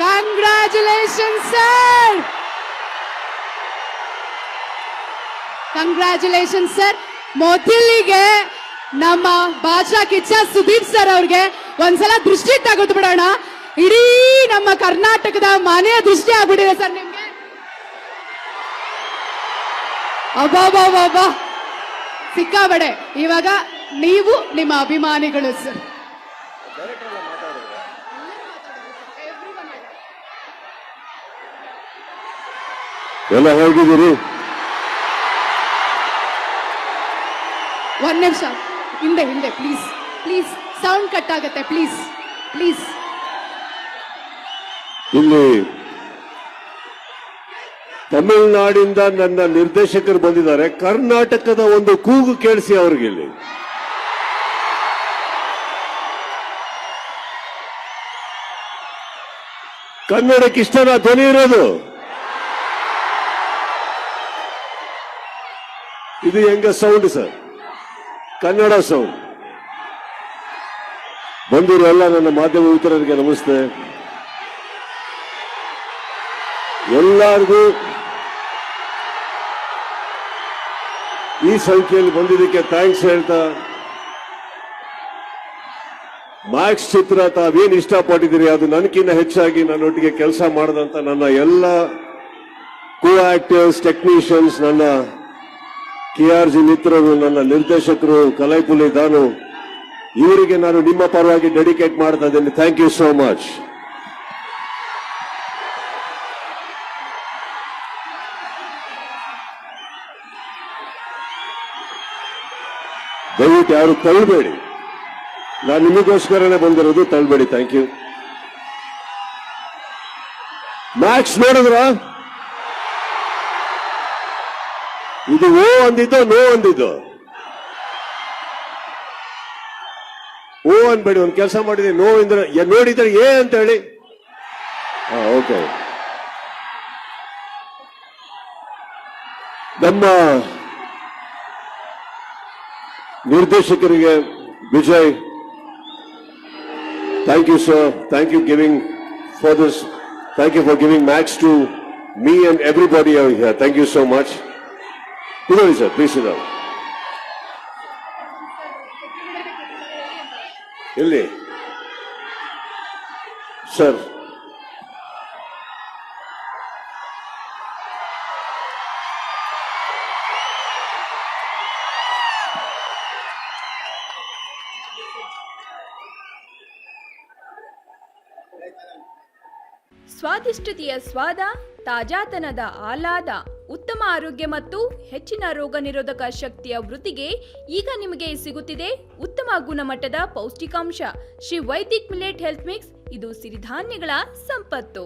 Congratulations sir, congratulations sir. ಮೊದಲಿಗೆ ನಮ್ಮ ಭಾಷಾ ಕಿಚ್ಚ ಸುದೀಪ್ ಸರ್ ಅವ್ರಿಗೆ ಒಂದ್ಸಲ ದೃಷ್ಟಿ ತೆಗೆದು ಬಿಡೋಣ. ಇಡೀ ನಮ್ಮ ಕರ್ನಾಟಕದ ಮನೆಯ ದೃಷ್ಟಿ ಆಗ್ಬಿಟ್ಟಿದೆ ಸರ್ ನಿಮ್ಗೆ. ಅಬ್ಬಾ ಸಿಕ್ಕಾಬಡೆ. ಇವಾಗ ನೀವು ನಿಮ್ಮ ಅಭಿಮಾನಿಗಳು ಸರ್. ಎಲ್ಲ ಹೇಗಿದ್ದೀರಿ? ಒಂದ್ ನಿಮಿಷ ಹಿಂದೆ ಪ್ಲೀಸ್ ಪ್ಲೀಸ್, ಸೌಂಡ್ ಕಟ್ ಆಗುತ್ತೆ ಪ್ಲೀಸ್ ಪ್ಲೀಸ್. ಇಲ್ಲಿ ತಮಿಳುನಾಡಿಂದ ನನ್ನ ನಿರ್ದೇಶಕರು ಬಂದಿದ್ದಾರೆ. ಕರ್ನಾಟಕದ ಒಂದು ಕೂಗು ಕೇಳಿಸಿ ಅವ್ರಿಗೆ. ಇಲ್ಲಿ ಕನ್ನಡಕ್ಕೆ ಇಷ್ಟನ ಧ್ವನಿ ಇರೋದು? ಇದು ಹೆಂಗ ಸೌಂಡ್ ಸರ್? ಕನ್ನಡ ಸೌಂಡ್. ಬಂದಿರೋ ಎಲ್ಲ ನನ್ನ ಮಾಧ್ಯಮ ಮಿತ್ರರಿಗೆ ನಮಸ್ತೆ. ಎಲ್ಲರಿಗೂ ಈ ಸಂಖ್ಯೆಯಲ್ಲಿ ಬಂದಿದ್ದಕ್ಕೆ ಥ್ಯಾಂಕ್ಸ್ ಹೇಳ್ತಾ, ಮ್ಯಾಕ್ಸ್ ಚಿತ್ರ ತಾವೇನು ಇಷ್ಟಪಟ್ಟಿದ್ದೀರಿ ಅದು ನನಗಿಂತ ಹೆಚ್ಚಾಗಿ ನನ್ನೊಟ್ಟಿಗೆ ಕೆಲಸ ಮಾಡಿದಂತ ನನ್ನ ಎಲ್ಲ ಕೋ ಆಕ್ಟರ್ಸ್, ಟೆಕ್ನಿಷಿಯನ್ಸ್, ನನ್ನ KRG ಮಿತ್ರರು, ನನ್ನ ನಿರ್ದೇಶಕರು ಕಲೈಪುಲಿ ದಾನು, ಇವರಿಗೆ ನಾನು ನಿಮ್ಮ ಪರವಾಗಿ ಡೆಡಿಕೇಟ್ ಮಾಡ್ತಾ ಇದ್ದೇನೆ. Thank you so much. ದಯವಿಟ್ಟು ಯಾರು ತಳ್ಳಬೇಡಿ, ನಾನು ನಿಮಗೋಸ್ಕರನೇ ಬಂದಿರೋದು, ತಳ್ಳಬೇಡಿ. Thank you. ಮ್ಯಾಕ್ಸ್ ನೋಡಿದ್ರ? ಇದು ಓ ಅಂದಿದ್ದು, ನೋ ಅಂದಿದ್ದು. ಓ ಅನ್ಬೇಡಿ, ಒಂದು ಕೆಲಸ ಮಾಡಿದೀನಿ, ನೋ ಇಂದ್ರೆ ನೋಡಿದ್ರೆ ಏ ಅಂತ ಹೇಳಿ. ಓಕೆ. ನಮ್ಮ ನಿರ್ದೇಶಕರಿಗೆ Vijay, thank you sir, thank you giving for this, thank you for giving max to me and everybody here. Thank you so much. ಕೂತ್ಕೊಳ್ಳಿ ಸರ್, ಪ್ಲೀಸ್ ಇದಾವೆ. ಎಲ್ಲಿ ಸರ್? ಸ್ವಾದಿಷ್ಟತೆಯ ಸ್ವಾದ, ತಾಜಾತನದ ಆಹ್ಲಾದ, ಉತ್ತಮ ಆರೋಗ್ಯ ಮತ್ತು ಹೆಚ್ಚಿನ ರೋಗ ನಿರೋಧಕ ಶಕ್ತಿಯ ವೃದ್ಧಿಗೆ ಈಗ ನಿಮಗೆ ಸಿಗುತ್ತಿದೆ ಉತ್ತಮ ಗುಣಮಟ್ಟದ ಪೌಷ್ಟಿಕಾಂಶ Shri Vaidik millet health mix. ಇದು ಸಿರಿಧಾನ್ಯಗಳ ಸಂಪತ್ತು.